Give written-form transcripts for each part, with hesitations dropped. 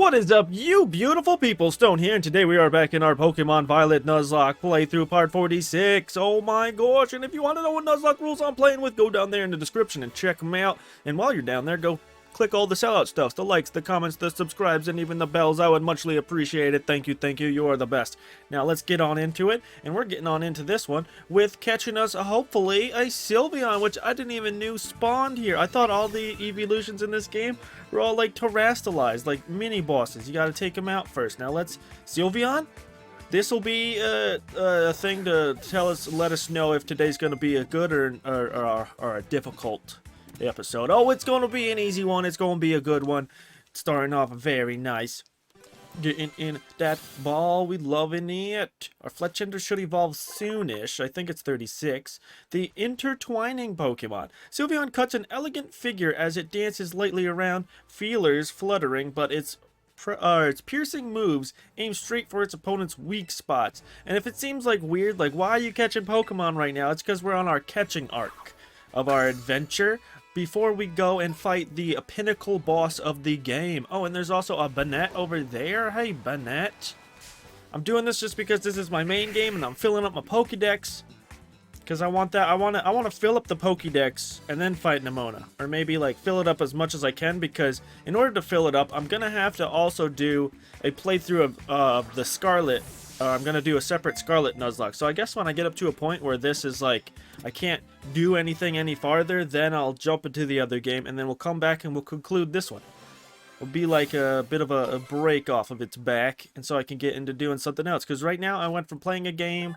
What is up, you beautiful people? Stone here, and today we are back in our Pokemon Violet Nuzlocke playthrough part 46. Oh my gosh, and if you want to know what Nuzlocke rules I'm playing with, go down there in the description and check them out. And while you're down there, go click all the sellout stuff, the likes, the comments, the subscribes, and even the bells. I would muchly appreciate it. Thank you, you are the best. Now let's get on into it, and we're getting on into this one with catching us, hopefully, a Sylveon, which I didn't even know spawned here. I thought all the evolutions in this game were all like terrastallized, like mini bosses. You gotta take them out first. Now let's... Sylveon? This will be a thing to let us know if today's gonna be a good or a difficult episode. Oh, it's gonna be an easy one. It's gonna be a good one. Starting off very nice. Getting in that ball, we loving it. Our Fletchender should evolve soonish. I think it's 36. The intertwining Pokemon. Sylveon cuts an elegant figure as it dances lightly around, feelers fluttering, but its piercing moves aim straight for its opponent's weak spots. And if it seems like weird, like why are you catching Pokemon right now? It's because we're on our catching arc of our adventure before we go and fight the pinnacle boss of the game. Oh, and there's also a Banette over there. Hey, Banette. I'm doing this just because this is my main game and I'm filling up my Pokédex. Because I want that. I want to fill up the Pokédex and then fight Nemona. Or maybe like fill it up as much as I can, because in order to fill it up, I'm going to have to also do a playthrough of the Scarlet. I'm going to do a separate Scarlet Nuzlocke. So I guess when I get up to a point where this is like, I can't do anything any farther, then I'll jump into the other game, and then we'll come back and we'll conclude this one. It'll be like a bit of a break off of its back, and so I can get into doing something else. Because right now I went from playing a game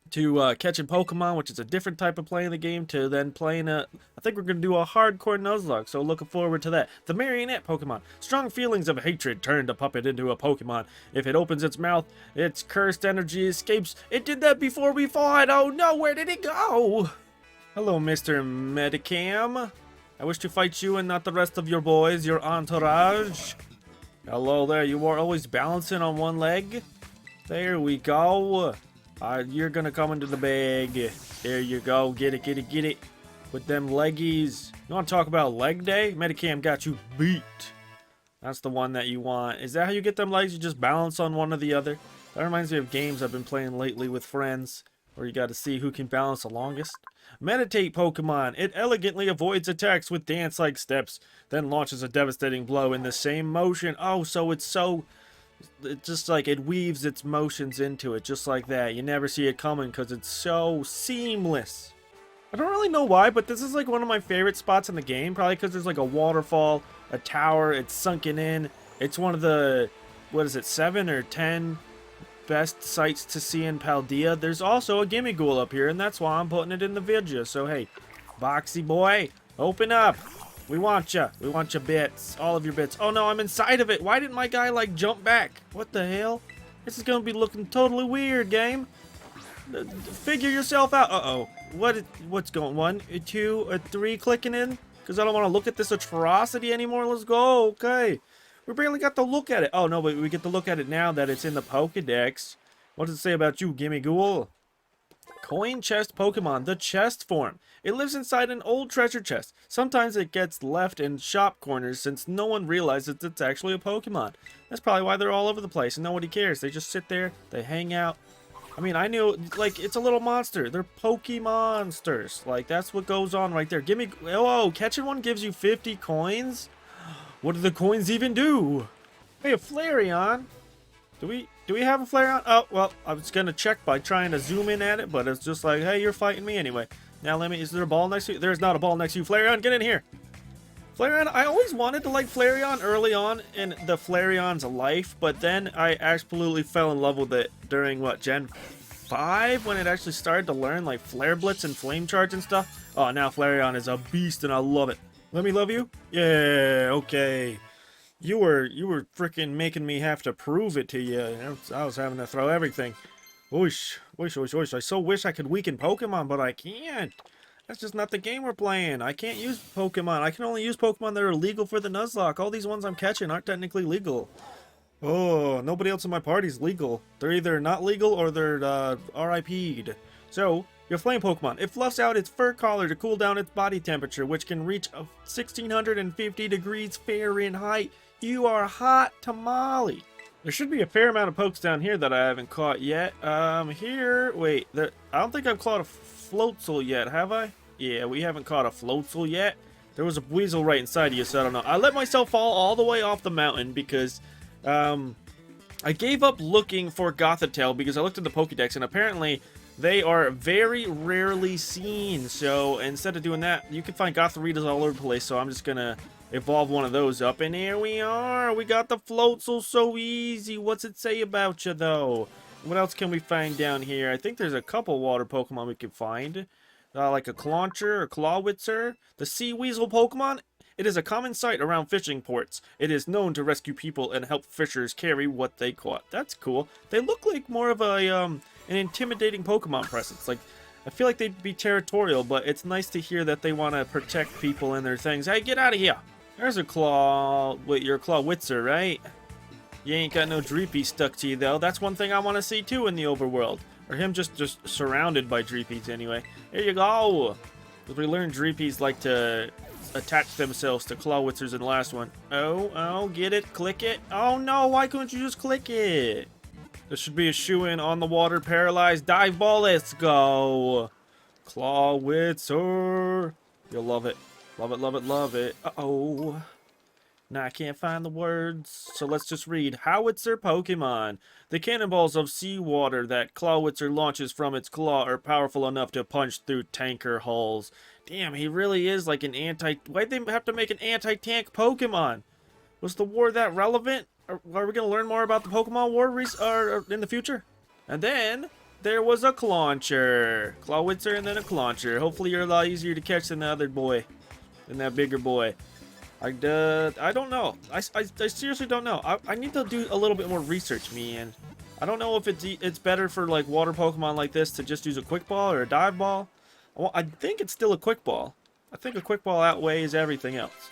to catching Pokemon, which is a different type of playing the game, to then playing I think we're going to do a hardcore Nuzlocke, so looking forward to that. The Marionette Pokemon. Strong feelings of hatred turned a puppet into a Pokemon. If it opens its mouth, its cursed energy escapes. It did that before we fought. Oh no, where did it go? Hello, Mr. Medicam. I wish to fight you and not the rest of your boys, your entourage. Hello there, you are always balancing on one leg. There we go. You're gonna come into the bag. There you go. Get it, get it, get it. With them leggies. You want to talk about leg day? Medicam got you beat. That's the one that you want. Is that how you get them legs? You just balance on one or the other? That reminds me of games I've been playing lately with friends, where you got to see who can balance the longest. Meditate Pokemon. It elegantly avoids attacks with dance-like steps, then launches a devastating blow in the same motion. Oh, so it's just like it weaves its motions into it, just like that. You never see it coming because it's so seamless. I don't really know why, but this is like one of my favorite spots in the game. Probably because there's like a waterfall, a tower, it's sunken in. It's one of the, what is it, 7 or 10 best sights to see in Paldea. There's also a Gimmighoul up here, and that's why I'm putting it in the video. So hey, Boxy boy, open up. We want ya. We want your bits. All of your bits. Oh no, I'm inside of it. Why didn't my guy like jump back? What the hell? This is gonna be looking totally weird, game. Figure yourself out. Uh-oh. What's going? 1, 2, 3 clicking in? Because I don't want to look at this atrocity anymore. Let's go. Okay. We barely got to look at it. Oh no, but we get to look at it now that it's in the Pokédex. What does it say about you, Gimmighoul? Coin chest Pokemon, the chest form. It lives inside an old treasure chest. Sometimes it gets left in shop corners since no one realizes it's actually a Pokemon. That's probably why they're all over the place and nobody cares. They just sit there, they hang out. I mean, I knew, like, it's a little monster. They're Pokemonsters. Like, that's what goes on right there. Oh, catching one gives you 50 coins? What do the coins even do? Hey, a Flareon. Do we have a Flareon? Oh, well, I was going to check by trying to zoom in at it, but it's just like, hey, you're fighting me anyway. Now is there a ball next to you? There's not a ball next to you. Flareon, get in here. Flareon, I always wanted to like Flareon early on in the Flareon's life, but then I absolutely fell in love with it during, what, Gen 5? When it actually started to learn, like, Flare Blitz and Flame Charge and stuff. Oh, now Flareon is a beast, and I love it. Let me love you? Yeah, okay. You were freaking making me have to prove it to you. I was having to throw everything. Whoosh, whoosh, whoosh, whoosh. I so wish I could weaken Pokemon, but I can't. That's just not the game we're playing. I can't use Pokemon. I can only use Pokemon that are legal for the Nuzlocke. All these ones I'm catching aren't technically legal. Oh, nobody else in my party's legal. They're either not legal or they're RIP'd. So, your flame Pokemon. It fluffs out its fur collar to cool down its body temperature, which can reach 1650 degrees Fahrenheit. You are hot tamale. There should be a fair amount of pokes down here that I haven't caught yet. Here, wait, I don't think I've caught a floatzel yet, have I? Yeah, we haven't caught a floatzel yet. There was a weasel right inside of you, so I don't know. I let myself fall all the way off the mountain because, I gave up looking for Gothitail because I looked at the Pokédex and apparently they are very rarely seen. So instead of doing that, you can find Gothoritas all over the place. So I'm just gonna evolve one of those up. And here we are. We got the Floatzel so easy. What's it say about you though? What else can we find down here? I think there's a couple water Pokemon we can find. Like a Clauncher or Clawitzer. The Sea Weasel Pokemon. It is a common sight around fishing ports. It is known to rescue people and help fishers carry what they caught. That's cool. They look like more of a an intimidating Pokemon presence. Like, I feel like they'd be territorial, but it's nice to hear that they want to protect people and their things. Hey, get out of here! There's a Claw. Wait, you're a Clawitzer, right? You ain't got no Dreepy stuck to you though. That's one thing I want to see too in the overworld. Or him just surrounded by Dreepies anyway. Here you go. Because we learned Dreepies like to attach themselves to Clawitzers in the last one. Oh, get it, click it. Oh no, why couldn't you just click it? This should be a shoe-in on the water, paralyzed dive ball. Let's go. Clawitzer. You'll love it. Love it, love it, love it. Uh-oh. Now I can't find the words, so let's just read. Howitzer Pokemon. The cannonballs of seawater that Clawitzer launches from its claw are powerful enough to punch through tanker hulls. Damn, he really is like an Why'd they have to make an anti-tank Pokemon? Was the war that relevant? Are we going to learn more about the Pokemon War in the future? And then there was a Clauncher. Clawitzer and then a Clauncher. Hopefully you're a lot easier to catch than the other boy. Than that bigger boy. I don't know. I seriously don't know. I need to do a little bit more research, man. I don't know if it's better for like water Pokemon like this to just use a Quick Ball or a Dive Ball. Well, I think it's still a Quick Ball. I think a Quick Ball outweighs everything else.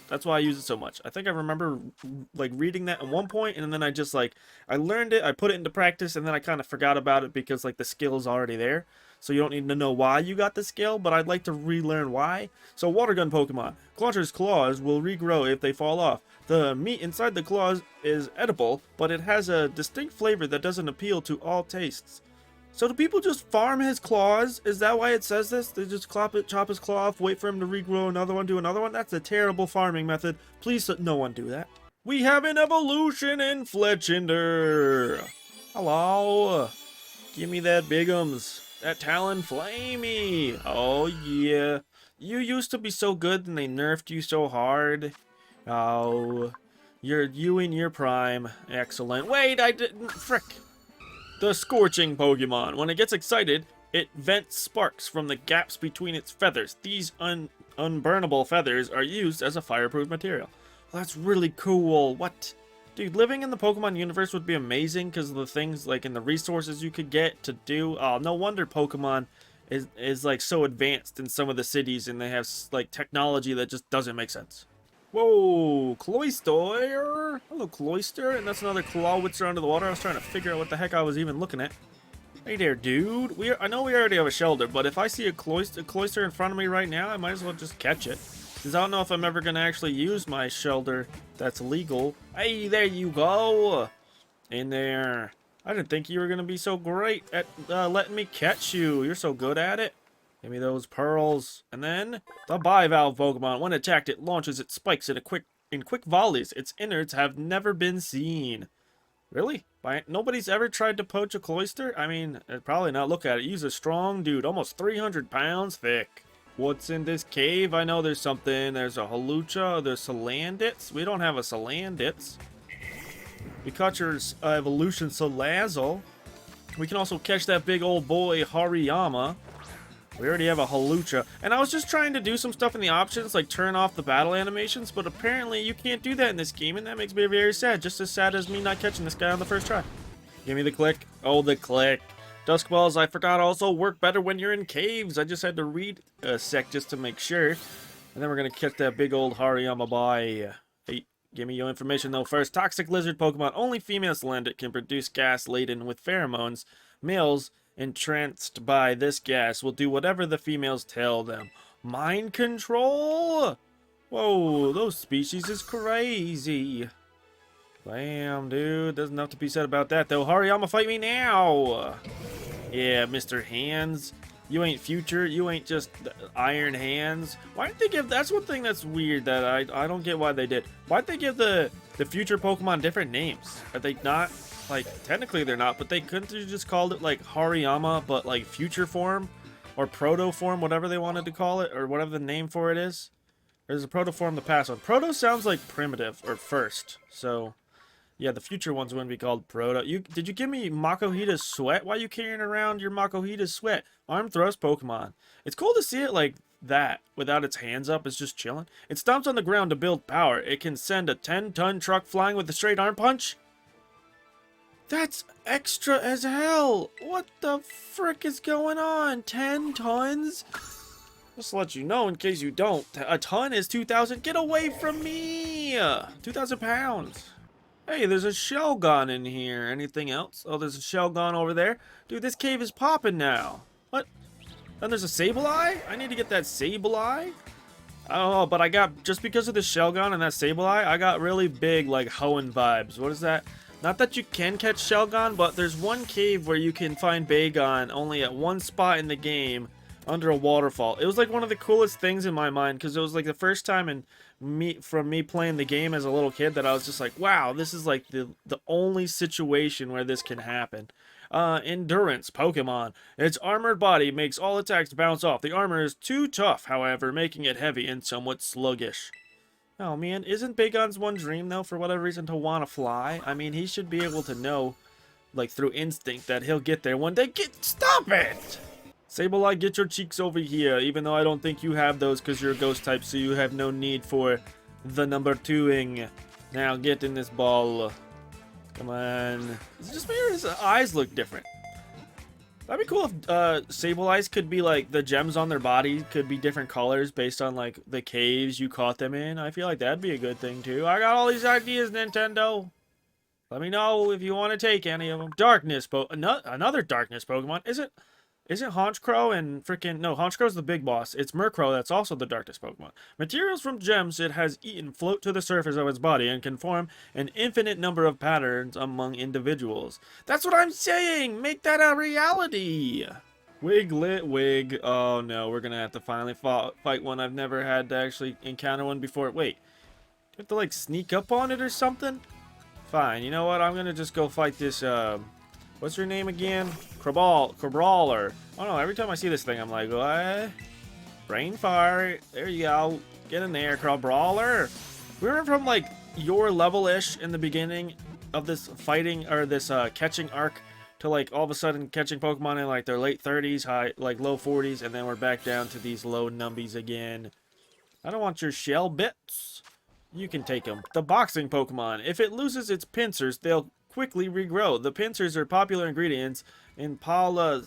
That's why I use it so much. I think I remember like reading that at one point, and then I learned it, I put it into practice, and then I kind of forgot about it because like the skill is already there. So you don't need to know why you got the skill, but I'd like to relearn why. So Water Gun Pokemon. Clauncher's claws will regrow if they fall off. The meat inside the claws is edible, but it has a distinct flavor that doesn't appeal to all tastes. So do people just farm his claws? Is that why it says this? They just chop his claw off, wait for him to regrow another one, do another one? That's a terrible farming method. Please, no one do that. We have an evolution in Fletchinder. Hello. Give me that Bigums. That Talonflamey. Oh, yeah. You used to be so good and they nerfed you so hard. Oh. You in your prime. Excellent. Wait, I didn't. Frick. The Scorching Pokemon. When it gets excited, it vents sparks from the gaps between its feathers. These unburnable feathers are used as a fireproof material. Well, that's really cool. What? Dude, living in the Pokemon universe would be amazing because of the things, like, and the resources you could get to do. Oh, no wonder Pokemon is like, so advanced in some of the cities, and they have, like, technology that just doesn't make sense. Whoa, Cloyster. Hello, Cloyster. And that's another Clawitzer under the water. I was trying to figure out what the heck I was even looking at. Hey there, dude. I know we already have a Shelter, but if I see a Cloyster in front of me right now, I might as well just catch it. Because I don't know if I'm ever going to actually use my Shelter that's legal. Hey, there you go. In there. I didn't think you were going to be so great at letting me catch you. You're so good at it. Give me those pearls. And then the Bivalve Pokemon. When attacked, it launches its spikes in quick volleys. Its innards have never been seen. Really? Nobody's ever tried to poach a Cloyster? I mean, probably not. Look at it. He's a strong dude. Almost 300 pounds thick. What's in this cave? I know there's something. There's a Hawlucha. There's Salandits. We don't have a Salandits. We caught your evolution Salazzle. We can also catch that big old boy Hariyama. We already have a Hawlucha. And I was just trying to do some stuff in the options, like turn off the battle animations, but apparently you can't do that in this game, and that makes me very sad. Just as sad as me not catching this guy on the first try. Give me the click. Oh, the click. Dusk Balls, I forgot, also work better when you're in caves. I just had to read a sec just to make sure. And then we're going to catch that big old Hariyama boy. Hey, give me your information though first. Toxic Lizard Pokemon. Only females land it can produce gas laden with pheromones. Males entranced by this gas will do whatever the females tell them. Mind control? Whoa, those species is crazy. Damn, dude. There's enough to be said about that, though. Hariyama, fight me now! Yeah, Mr. Hands. You ain't future. You ain't just Iron Hands. Why'd they give... That's one thing that's weird that I don't get why they did. Why'd they give the future Pokemon different names? Are they not... Like, technically they're not, but they couldn't have just called it, like, Hariyama, but, like, future form? Or proto form, whatever they wanted to call it, or whatever the name for it is. There's a proto form, the past one. Proto sounds like primitive, or first, so... Yeah, the future ones wouldn't be called Proto. Did you give me Makuhita's Sweat? Why are you carrying around your Makuhita's Sweat? Arm thrust Pokemon. It's cool to see it like that, without its hands up. It's just chilling. It stomps on the ground to build power. It can send a 10-ton truck flying with a straight arm punch. That's extra as hell. What the frick is going on? 10 tons? Just to let you know in case you don't. A ton is 2,000. Get away from me! 2,000 pounds. Hey, there's a Shelgon in here. Anything else? Oh, there's a Shelgon over there. Dude, this cave is popping now. What? And there's a Sableye? I need to get that Sableye. Oh, but I got, just because of the Shelgon and that Sableye, I got really big, like, Hoenn vibes. What is that? Not that you can catch Shelgon, but there's one cave where you can find Bagon only at one spot in the game under a waterfall. It was, like, one of the coolest things in my mind, because it was, like, the first time in from me playing the game as a little kid that I was just like, wow, this is like the only situation where this can happen. Endurance Pokemon. Its armored body makes all attacks bounce off. The armor is too tough, however, making it heavy and somewhat sluggish. Oh man, isn't Bagon's one dream though, for whatever reason, to want to fly? I mean, he should be able to know, like through instinct, that he'll get there one day. Stop it! Sableye, get your cheeks over here, even though I don't think you have those because you're a ghost type, so you have no need for the number 2-ing. Now get in this ball. Come on. Is it just me or his eyes look different? That'd be cool if Sableye's could be like, the gems on their body could be different colors based on like the caves you caught them in. I feel like that'd be a good thing too. I got all these ideas, Nintendo. Let me know if you want to take any of them. Darkness, another darkness Pokemon. Isn't Honchkrow and freaking... No, Honchkrow's the big boss. It's Murkrow that's also the darkest Pokemon. Materials from gems it has eaten float to the surface of its body and can form an infinite number of patterns among individuals. That's what I'm saying! Make that a reality! Wiglet Wig. Oh no, we're gonna have to finally fight one. I've never had to actually encounter one before. Wait, do you have to like sneak up on it or something? Fine, you know what? I'm gonna just go fight this, what's your name again? Crabrawler. Oh no, every time I see this thing, I'm like, what? Brain fart. There you go. Get in there, Crabrawler. We were from like your level-ish in the beginning of this fighting, or this catching arc, to like all of a sudden catching Pokemon in like their late 30s, high, like low 40s, and then we're back down to these low numbies again. I don't want your shell bits. You can take them. The boxing Pokemon. If it loses its pincers, they'll quickly regrow. The pincers are popular ingredients in Pala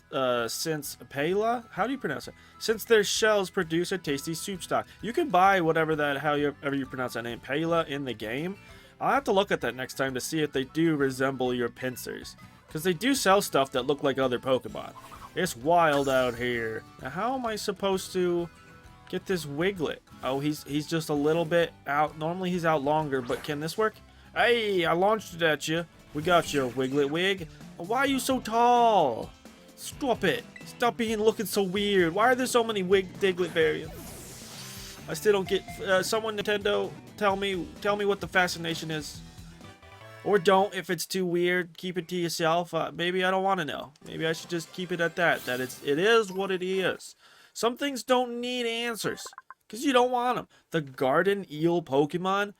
since Pala? How do you pronounce it? Since their shells produce a tasty soup stock. You can buy whatever that, however you pronounce that name, Pala, in the game. I'll have to look at that next time to see if they do resemble your pincers. Because they do sell stuff that look like other Pokemon. It's wild out here. Now how am I supposed to get this Wiglet? Oh, he's just a little bit out. Normally he's out longer, but can this work? Hey, I launched it at you. We got you, Wiglet Wig. Why are you so tall? Stop it. Stop looking so weird. Why are there so many Diglett variants? I still don't get... someone, Nintendo, tell me what the fascination is. Or don't, if it's too weird. Keep it to yourself. Maybe I don't want to know. Maybe I should just keep it at that. That it is what it is. Some things don't need answers. Because you don't want them. The garden eel Pokemon?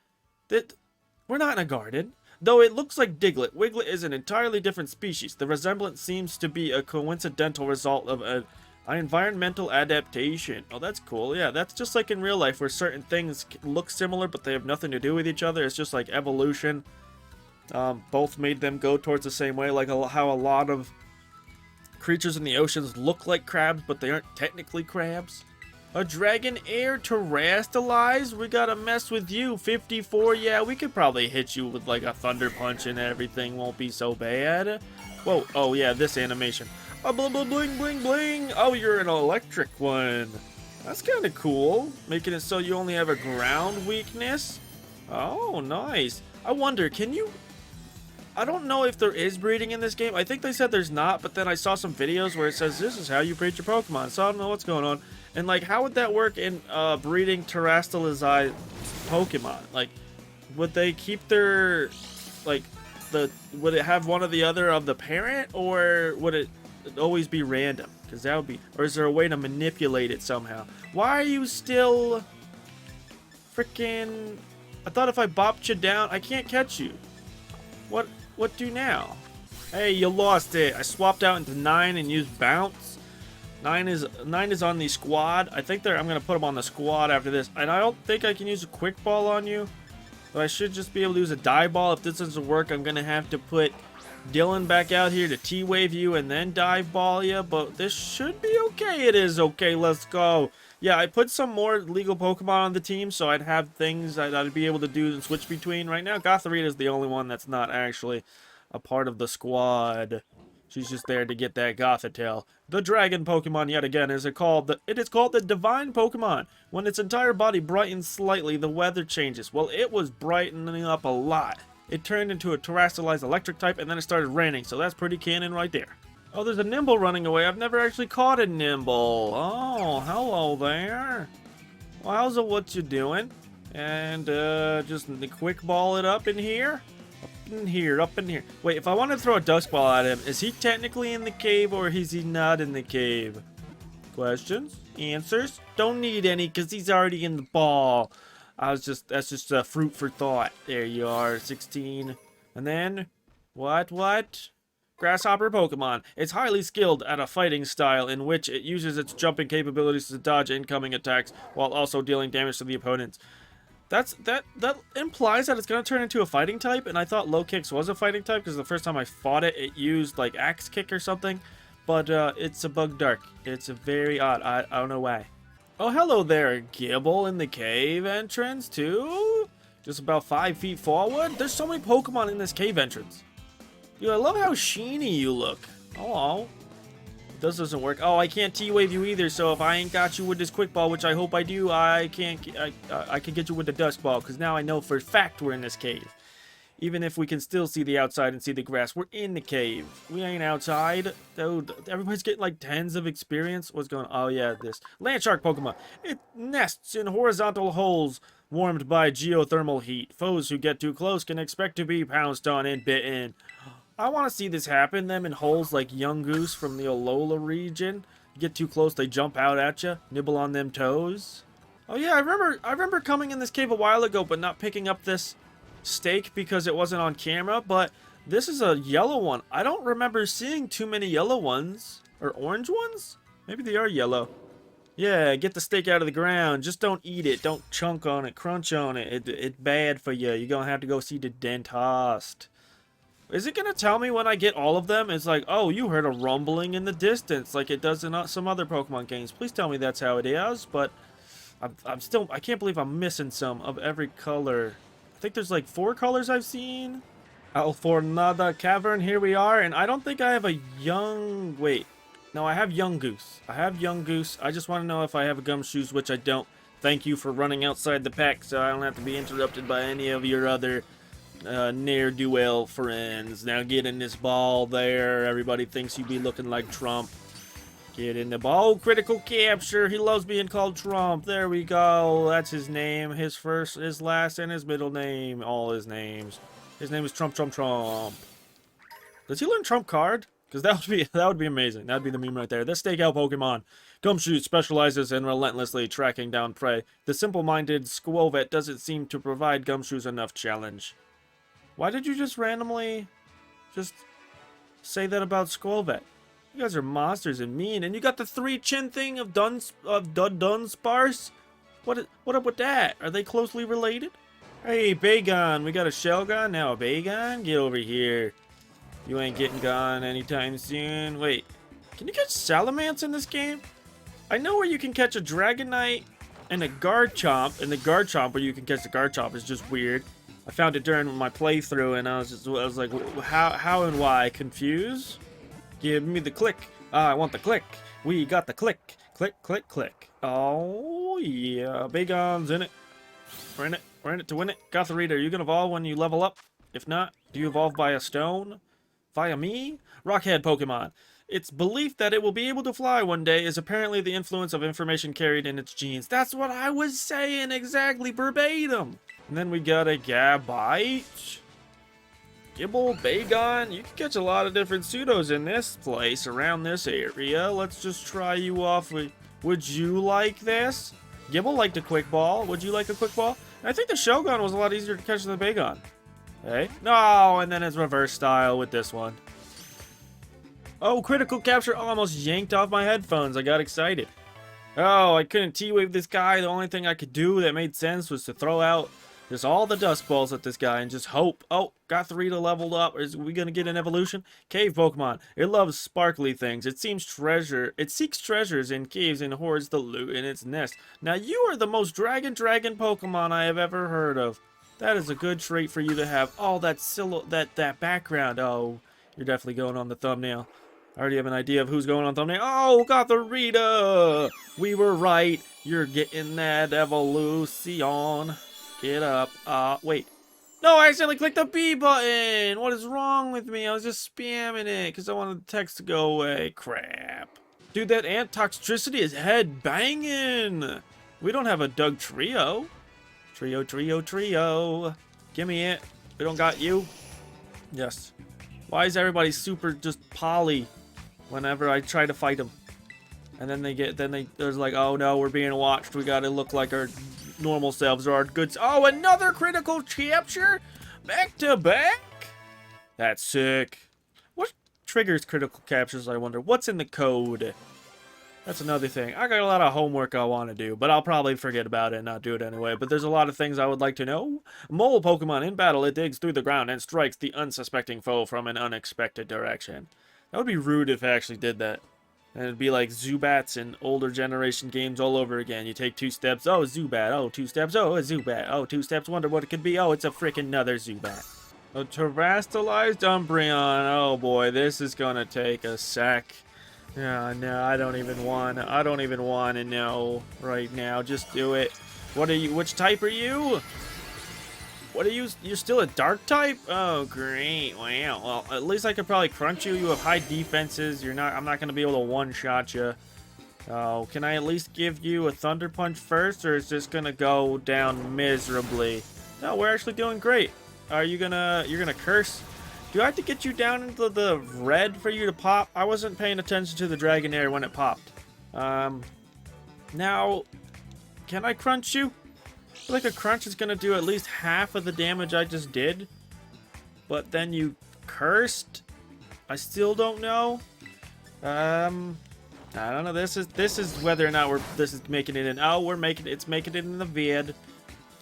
We're not in a garden. Though it looks like Diglett, Wiglet is an entirely different species. The resemblance seems to be a coincidental result of an environmental adaptation. Oh, that's cool. Yeah, that's just like in real life where certain things look similar but they have nothing to do with each other. It's just like evolution. Both made them go towards the same way. Like how a lot of creatures in the oceans look like crabs but they aren't technically crabs. A Dragon Air Terrastallize? We gotta mess with you. 54, yeah, we could probably hit you with like a Thunder Punch and everything won't be so bad. Whoa, oh yeah, this animation. A bling bling bling bling. Oh, you're an electric one. That's kind of cool. Making it so you only have a ground weakness. Oh, nice. I wonder, can you... I don't know if there is breeding in this game. I think they said there's not, but then I saw some videos where it says this is how you breed your Pokemon. So I don't know what's going on. And like, how would that work in breeding terrestrialized Pokemon? Like, would they keep their, like, would it have one or the other of the parent, or would it always be random? Because that would be, or is there a way to manipulate it somehow? Why are you still freaking... I thought if I bopped you down, I can't catch you. What do now? Hey, you lost it. I swapped out into 9 and used bounce. 9 is on the squad. I think I'm gonna put him on the squad after this. And I don't think I can use a quick ball on you. But I should just be able to use a dive ball. If this doesn't work, I'm gonna have to put Dylan back out here to T-wave you and then dive ball you. But this should be okay. It is okay. Let's go. Yeah, I put some more legal Pokemon on the team, so I'd have things I'd be able to do and switch between. Right now, Gothorita is the only one that's not actually a part of the squad. She's just there to get that Gothitelle. The dragon Pokemon, yet again, it is called the Divine Pokemon. When its entire body brightens slightly, the weather changes. Well, it was brightening up a lot. It turned into a terrestrialized electric type, and then it started raining, so that's pretty canon right there. Oh, there's a Nimble running away. I've never actually caught a Nimble. Oh, hello there. Well, how's it what you doing? And, just quick ball it up in here. Up in here. Wait, if I want to throw a Dusk Ball at him, is he technically in the cave or is he not in the cave? Questions? Answers? Don't need any because he's already in the ball. That's just a fruit for thought. There you are, 16. And then, what? Grasshopper Pokemon. It's highly skilled at a fighting style in which it uses its jumping capabilities to dodge incoming attacks while also dealing damage to the opponents. That implies that it's going to turn into a fighting type, and I thought Low Kicks was a fighting type because the first time I fought it, it used like Axe Kick or something. But it's a Bug Dark. It's a very odd. I don't know why. Oh, hello there, Gibble in the cave entrance too? Just about 5 feet forward? There's so many Pokemon in this cave entrance. Dude, I love how sheeny you look. Hello. This doesn't work. Oh, I can't T-wave you either, so if I ain't got you with this quick ball, which I hope I do, I can get you with the Dusk Ball, because now I know for a fact we're in this cave. Even if we can still see the outside and see the grass, we're in the cave. We ain't outside. Dude, everybody's getting like tens of experience. What's going on? Oh, yeah, this. Landshark Pokemon. It nests in horizontal holes warmed by geothermal heat. Foes who get too close can expect to be pounced on and bitten. I want to see this happen. Them in holes like Young Goose from the Alola region. You get too close, they jump out at you. Nibble on them toes. Oh, yeah, I remember coming in this cave a while ago, but not picking up this steak because it wasn't on camera, but this is a yellow one. I don't remember seeing too many yellow ones or orange ones. Maybe they are yellow. Yeah, get the steak out of the ground. Just don't eat it. Don't chunk on it, crunch on it. It's bad for you. You're gonna have to go see the dentist. Is it gonna tell me when I get all of them? It's like, oh, you heard a rumbling in the distance like it does in some other Pokemon games. Please tell me that's how it is, but I can't believe I'm missing some of every color. I think there's like 4 colors I've seen. Alfornada Cavern, here we are, and I don't think I have a young... Wait. No, I have Young Goose. I have Young Goose. I just want to know if I have a Gumshoes, which I don't. Thank you for running outside the pack so I don't have to be interrupted by any of your other ne'er-do-well friends. Now get in this ball there. Everybody thinks you be looking like Trump. Get in the ball. Critical capture. He loves being called Trump. There we go. That's his name. His first, his last, and his middle name. All his names. His name is Trump. Does he learn Trump card? Because that would be amazing. That'd be the meme right there. The stakeout Pokemon. Gumshoe specializes in relentlessly tracking down prey. The simple-minded Squovet doesn't seem to provide Gumshoes enough challenge. Why did you just randomly just say that about Squovet? You guys are monsters and mean, and you got the 3-chin thing of Dunsparce? What up with that? Are they closely related? Hey, Bagon, we got a Shelgon, now a Bagon? Get over here. You ain't getting gone anytime soon. Wait, can you catch Salamence in this game? I know where you can catch a Dragonite and a Garchomp, and the Garchomp where you can catch the Garchomp is just weird. I found it during my playthrough, and I was like, how and why? Confused? Give me the click. I want the click. We got the click. Click, click, click. Oh, yeah. Bagon's in it. We're in it. We're in it to win it. Gothorita, are you going to evolve when you level up? If not, do you evolve by a stone? Via me? Rockhead Pokemon. Its belief that it will be able to fly one day is apparently the influence of information carried in its genes. That's what I was saying exactly verbatim. And then we got a Gabite. Gibble, Bagon. You can catch a lot of different pseudos in this place, around this area. Let's just try you off with... Would you like this? Gibble liked a quick ball. Would you like a quick ball? I think the Shogun was a lot easier to catch than the Bagon. Hey? No, and then it's reverse style with this one. Oh, critical capture almost yanked off my headphones. I got excited. Oh, I couldn't T-wave this guy. The only thing I could do that made sense was to throw out just all the Dusk Balls at this guy and just hope. Oh, Gothorita leveled up. Is we gonna get an evolution? Cave Pokemon. It loves sparkly things. It seeks treasures in caves and hoards the loot in its nest. Now you are the most dragon Pokemon I have ever heard of. That is a good trait for you to have. Oh, that background. Oh, you're definitely going on the thumbnail. I already have an idea of who's going on thumbnail. Oh, Gothorita! We were right. You're getting that evolution. Get up. Wait. No, I accidentally clicked the B button. What is wrong with me? I was just spamming it because I wanted the text to go away. Crap. Dude, that ant toxicity is head banging. We don't have a Doug Trio. Trio. Give me it. We don't got you. Yes. Why is everybody super just poly whenever I try to fight them? And then there's like, oh no, we're being watched. We gotta look like our normal selves or our good. Oh, another critical capture? Back to back? That's sick. What triggers critical captures, I wonder? What's in the code? That's another thing. I got a lot of homework I want to do, but I'll probably forget about it and not do it anyway. But there's a lot of things I would like to know. Mole Pokemon. In battle, it digs through the ground and strikes the unsuspecting foe from an unexpected direction. That would be rude if I actually did that. And it'd be like Zubats in older generation games all over again. You take 2 steps, oh, Zubat. Oh, 2 steps, oh, a Zubat. Oh, 2 steps, wonder what it could be. Oh, it's a freaking another Zubat. A Terrastallized Umbreon. Oh boy, this is gonna take a sec. Yeah, no, I don't even want to know right now. Just do it. What are you? Which type are you? What are you? You're still a dark type? Oh, great. Wow. Well, at least I could probably crunch you. You have high defenses. I'm not going to be able to one-shot you. Oh, can I at least give you a Thunder Punch first, or is this going to go down miserably? No, we're actually doing great. You're going to curse? Do I have to get you down into the red for you to pop? I wasn't paying attention to the Dragonair when it popped. Now, can I crunch you? I feel like a crunch is going to do at least half of the damage I just did. But then you cursed? I still don't know. I don't know. This is whether or not this is making it in. Oh, it's making it in the vid.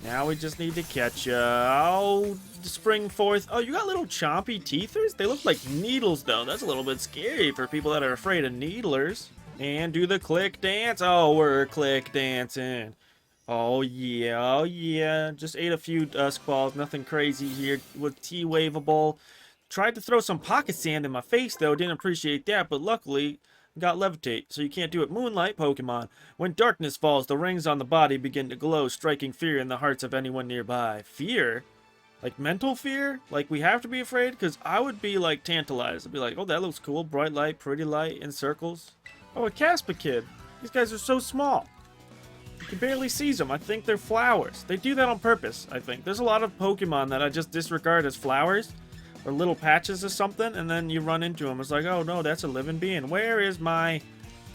Now we just need to catch you. Oh, spring forth. Oh, you got little chompy teethers? They look like needles, though. That's a little bit scary for people that are afraid of needlers. And do the click dance. Oh, we're click dancing. Oh, yeah. Oh, yeah. Just ate a few Dusk Balls. Nothing crazy here with T-Waveable. Tried to throw some pocket sand in my face, though. Didn't appreciate that, but luckily got Levitate, so you can't do it. Moonlight Pokemon. When darkness falls, the rings on the body begin to glow, striking fear in the hearts of anyone nearby. Fear? Like mental fear? Like we have to be afraid? Because I would be like tantalized. I'd be like, oh, that looks cool. Bright light, pretty light, in circles. Oh, a Caspikid. These guys are so small. You can barely see them. I think they're flowers. They do that on purpose, I think. There's a lot of Pokemon that I just disregard as flowers. Or little patches or something, and then you run into them. It's like, oh no, that's a living being. Where is my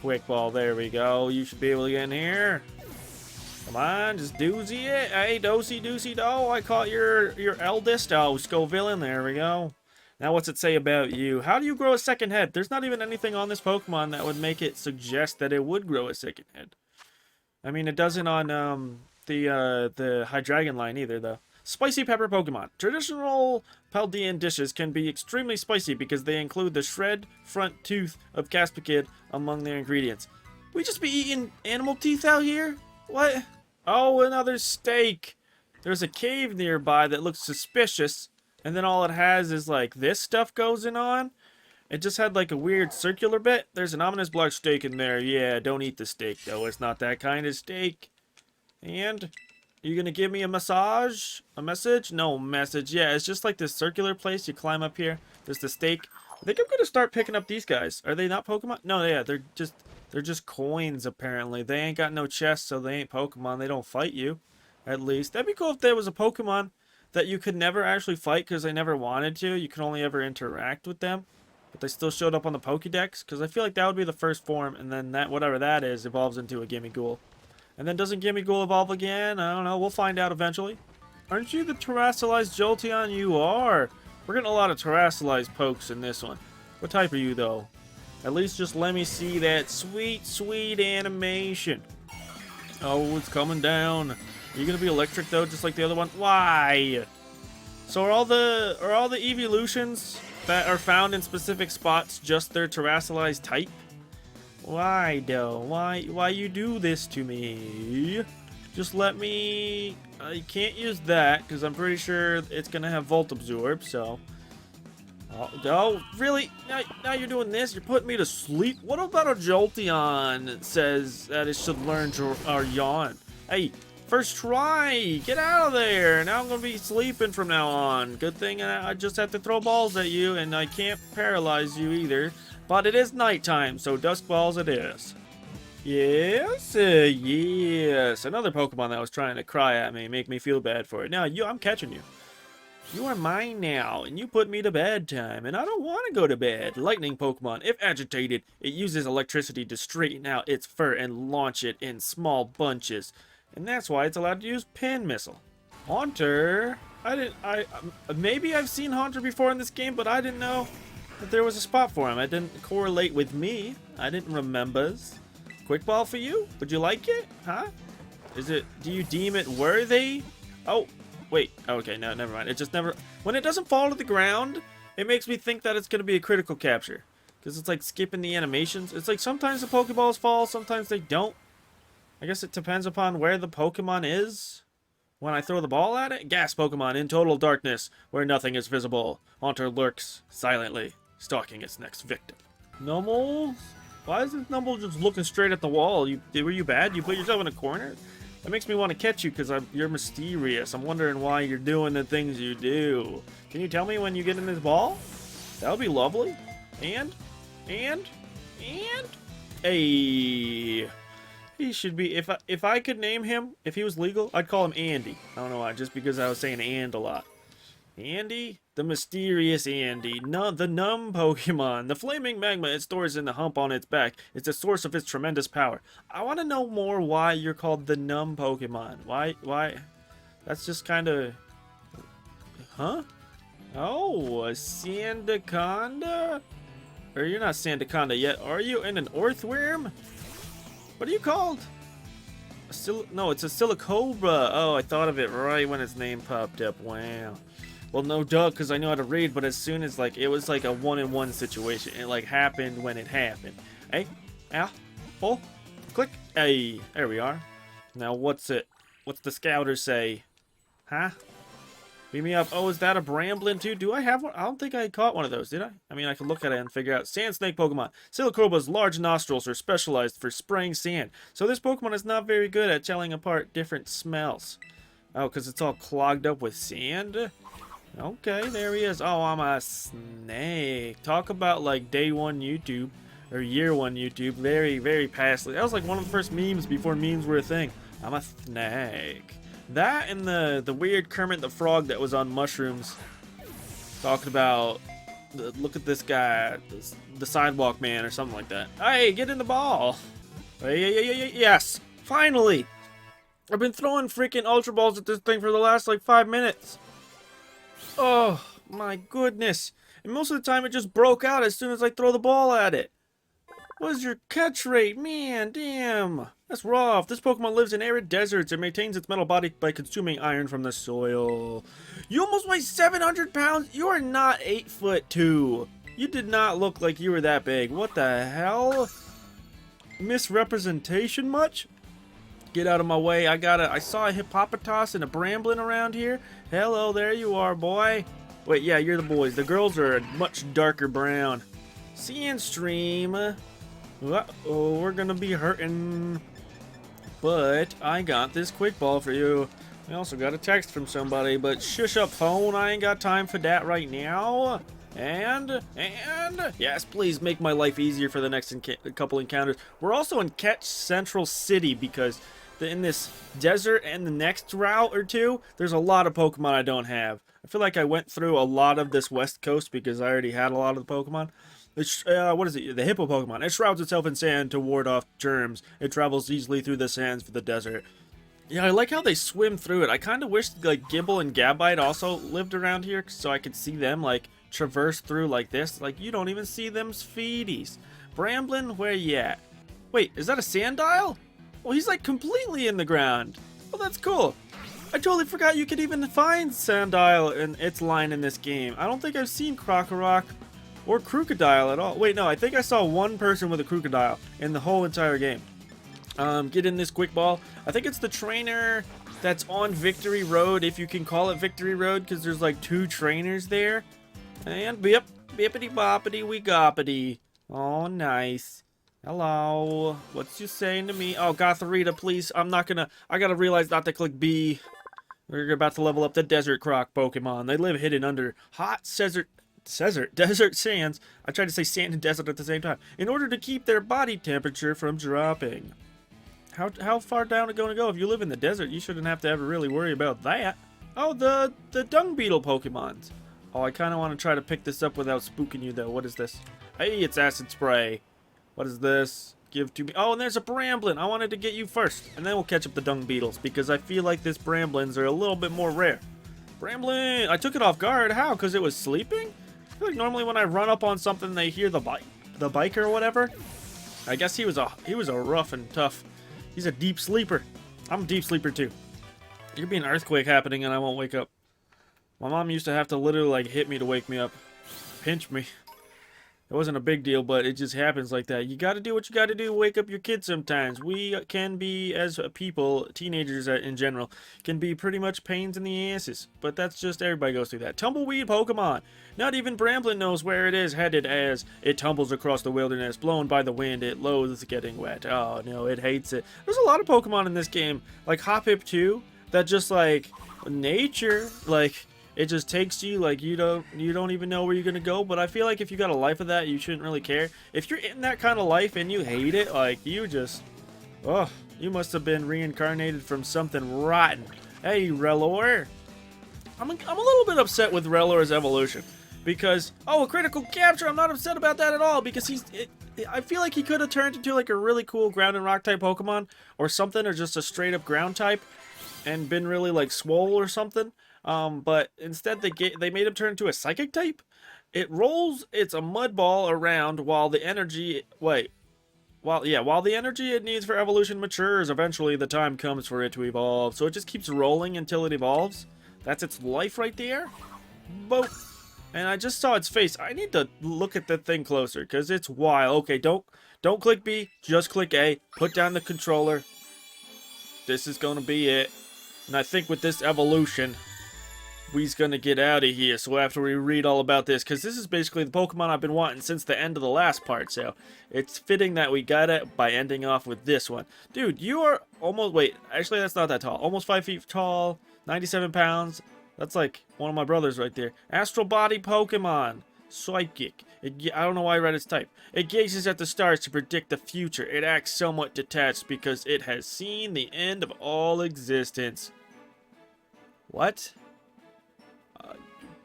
quick ball? There we go. You should be able to get in here. Come on, just doozy it. Hey, dosey do. I caught your eldest. Oh, Scovillain. There we go. Now what's it say about you? How do you grow a second head? There's not even anything on this Pokemon that would make it suggest that it would grow a second head. I mean, it doesn't on the Hydreigon line either, though. Spicy pepper Pokemon. Traditional Paldean dishes can be extremely spicy because they include the shred front tooth of Caspikid among their ingredients. We just be eating animal teeth out here? What? Oh, another steak. There's a cave nearby that looks suspicious, and then all it has is like this stuff goes on. It just had like a weird circular bit. There's an ominous black steak in there. Yeah, don't eat the steak though. It's not that kind of steak. And you gonna give me a massage? A message? No message. Yeah, it's just like this circular place. You climb up here. There's the steak. I think I'm gonna start picking up these guys. Are they not Pokemon? No, yeah, they're just coins apparently. They ain't got no chest, so they ain't Pokemon. They don't fight you, at least. That'd be cool if there was a Pokemon that you could never actually fight because they never wanted to. You could only ever interact with them, but they still showed up on the Pokédex. Because I feel like that would be the first form, and then that whatever that is evolves into a Gimmighoul. And then doesn't Gimmighoul evolve again? I don't know. We'll find out eventually. Aren't you the Terrastallized Jolteon? You are. We're getting a lot of Terrastallized pokes in this one. What type are you, though? At least just let me see that sweet, sweet animation. Oh, it's coming down. Are you gonna be electric, though, just like the other one? Why? So are all the evolutions that are found in specific spots just their Terrastallized type? Why, though? Why you do this to me? Just let me... you can't use that, because I'm pretty sure it's going to have Volt Absorb, so... Oh, really? Now you're doing this? You're putting me to sleep? What about a Jolteon that says that it should learn to yawn? Hey, first try! Get out of there! Now I'm going to be sleeping from now on. Good thing I just have to throw balls at you, and I can't paralyze you either. But it is nighttime, so dusk balls it is. Yes, yes. Another Pokemon that was trying to cry at me, make me feel bad for it. Now, I'm catching you. You are mine now, and you put me to bed time, and I don't want to go to bed. Lightning Pokemon, if agitated, it uses electricity to straighten out its fur and launch it in small bunches. And that's why it's allowed to use Pin Missile. Haunter, maybe I've seen Haunter before in this game, but I didn't know that there was a spot for him. It didn't correlate with me. I didn't remember. Quick Ball for you? Would you like it? Huh? Do you deem it worthy? Oh, wait. Okay, no, never mind. It just never... When it doesn't fall to the ground, it makes me think that it's going to be a critical capture. Because it's like skipping the animations. It's like sometimes the Pokeballs fall, sometimes they don't. I guess it depends upon where the Pokemon is when I throw the ball at it. Gas Pokemon in total darkness, where nothing is visible. Haunter lurks silently, stalking its next victim. Numble? Why is this Numble just looking straight at the wall? Were you bad? You put yourself in a corner? That makes me want to catch you because you're mysterious. I'm wondering why you're doing the things you do. Can you tell me when you get in this ball? That would be lovely. And? Hey. He should be, if I could name him, if he was legal, I'd call him Andy. I don't know why, just because I was saying and a lot. Andy? The mysterious Andy. The numb Pokemon. The flaming magma it stores in the hump on its back is the source of its tremendous power. I want to know more why you're called the numb Pokemon. Why? That's just kind of... Huh? Oh, a Sandaconda? Or you're not Sandaconda yet, are you? And an Orthworm? What are you called? No, it's a Silicobra. Oh, I thought of it right when its name popped up. Wow. Well, no duh, because I know how to read, but as soon as, like, it was like a one-in-one situation. It, like, happened when it happened. Hey, ow, pull, click. Hey, there we are. Now, what's the scouter say? Huh? Beam me up. Oh, is that a Bramblin, too? Do I have one? I don't think I caught one of those, did I? I mean, I can look at it and figure out. Sand snake Pokemon. Silicobra's large nostrils are specialized for spraying sand. So this Pokemon is not very good at telling apart different smells. Oh, because it's all clogged up with sand? Okay, there he is. Oh, I'm a snake. Talk about, like, day one YouTube. Or year one YouTube. Very, very pastly. That was, like, one of the first memes before memes were a thing. I'm a snake. That and the weird Kermit the Frog that was on mushrooms. Talking about, look at this guy. The sidewalk man or something like that. Hey, get in the ball. Hey, yes. Finally. I've been throwing freaking Ultra Balls at this thing for the last, like, 5 minutes. Oh, my goodness. And most of the time it just broke out as soon as I throw the ball at it. What is your catch rate? Man, damn. That's rough. This Pokemon lives in arid deserts and maintains its metal body by consuming iron from the soil. You almost weigh 700 pounds? You are not 8'2". You did not look like you were that big. What the hell? Misrepresentation much? Get out of my way. I saw a Hippopotas and a Bramblin around here. Hello, there you are, boy. Wait, yeah, you're the boys. The girls are a much darker brown. Sand stream. Uh-oh, we're gonna be hurting. But I got this quick ball for you. I also got a text from somebody, but shush up phone, I ain't got time for that right now. And yes, please make my life easier for the next couple encounters. We're also in Catch Central City because in this desert and the next route or two, there's a lot of Pokemon I don't have. I feel like I went through a lot of this west coast because I already had a lot of the Pokemon. It's, what is it? The hippo Pokemon. It shrouds itself in sand to ward off germs. It travels easily through the sands for the desert. Yeah, I like how they swim through it. I kind of wish like Gibble and Gabite also lived around here so I could see them like traverse through like this. Like you don't even see them feeties. Bramblin, where you at? Wait, is that a Sandile? Well, he's like completely in the ground. Well, that's cool. I totally forgot you could even find Sandile in its line in this game. I don't think I've seen Crocorock or Crocodile at all. Wait, no, I think I saw one person with a Crocodile in the whole entire game. Get in this quick ball. I think it's the trainer that's on Victory Road, if you can call it Victory Road, because there's like 2 trainers there. And bippity boppity we goppity. Oh, nice. Hello. What's you saying to me? Oh, Gotharita, please. I gotta realize not to click B. We're about to level up the Desert Croc Pokemon. They live hidden under hot desert sands. I tried to say sand and desert at the same time. In order to keep their body temperature from dropping. How far down are you going to go? If you live in the desert, you shouldn't have to ever really worry about that. Oh, the dung beetle Pokemons. Oh, I kind of want to try to pick this up without spooking you, though. What is this? Hey, it's acid spray. What is this? Give to me. Oh, and there's a Bramblin. I wanted to get you first, and then we'll catch up the dung beetles because I feel like this Bramblins are a little bit more rare. Bramblin, I took it off guard. How? Because it was sleeping? I feel like normally when I run up on something, they hear the bike or whatever. I guess he was a rough and tough. He's a deep sleeper. I'm a deep sleeper too. There could be an earthquake happening and I won't wake up. My mom used to have to literally like hit me to wake me up, pinch me. It wasn't a big deal, but it just happens like that. You gotta do what you gotta do to wake up your kids sometimes. We can be, as people, teenagers in general, can be pretty much pains in the asses. But that's just, everybody goes through that. Tumbleweed Pokemon. Not even Bramblin knows where it is headed as it tumbles across the wilderness. Blown by the wind, it loathes getting wet. Oh no, it hates it. There's a lot of Pokemon in this game, like Hoppip 2, that just like, nature, like... It just takes you, like, you don't even know where you're gonna go. But I feel like if you got a life of that, you shouldn't really care. If you're in that kind of life and you hate it, like, you just... Oh, you must have been reincarnated from something rotten. Hey, Rellor. I'm a little bit upset with Rellor's evolution. Because, oh, a critical capture, I'm not upset about that at all. Because I feel like he could have turned into, like, a really cool ground and rock type Pokemon. Or something, or just a straight up ground type. And been really, like, swole or something. But instead they made him turn into a psychic type. It rolls a mud ball around while the energy while the energy it needs for evolution matures. Eventually the time comes for it to evolve. So it just keeps rolling until it evolves. That's its life right there. Boop. And I just saw its face. I need to look at the thing closer because it's wild. Okay, don't click B, just click A. Put down the controller. This is gonna be it. And I think with this evolution, we's gonna get out of here. So after we read all about this, because this is basically the Pokemon I've been wanting since the end of the last part, so it's fitting that we got it by ending off with this one. Dude, you are almost, wait, actually that's not that tall. Almost 5 feet tall, 97 pounds. That's like one of my brothers right there. Astral Body Pokemon. Psychic. I don't know why I read its type. It gazes at the stars to predict the future. It acts somewhat detached because it has seen the end of all existence. What?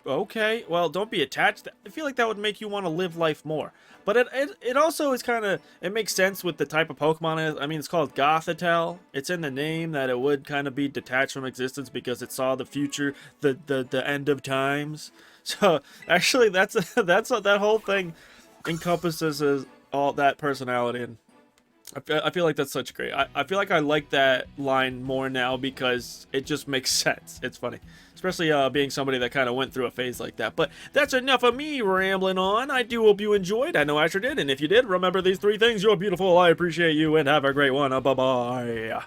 Okay, well, don't be attached. I feel like that would make you want to live life more. But it also is kind of, it makes sense with the type of Pokemon it is. I mean, it's called Gothitelle. It's in the name that it would kind of be detached from existence because it saw the future, the end of times. So, actually, that's what that whole thing encompasses all that personality. And I feel like that's such great. I feel like I like that line more now because it just makes sense. It's funny. Especially being somebody that kind of went through a phase like that. But that's enough of me rambling on. I do hope you enjoyed. I know I sure did. And if you did, remember these 3 things. You're beautiful. I appreciate you. And have a great one. Bye-bye.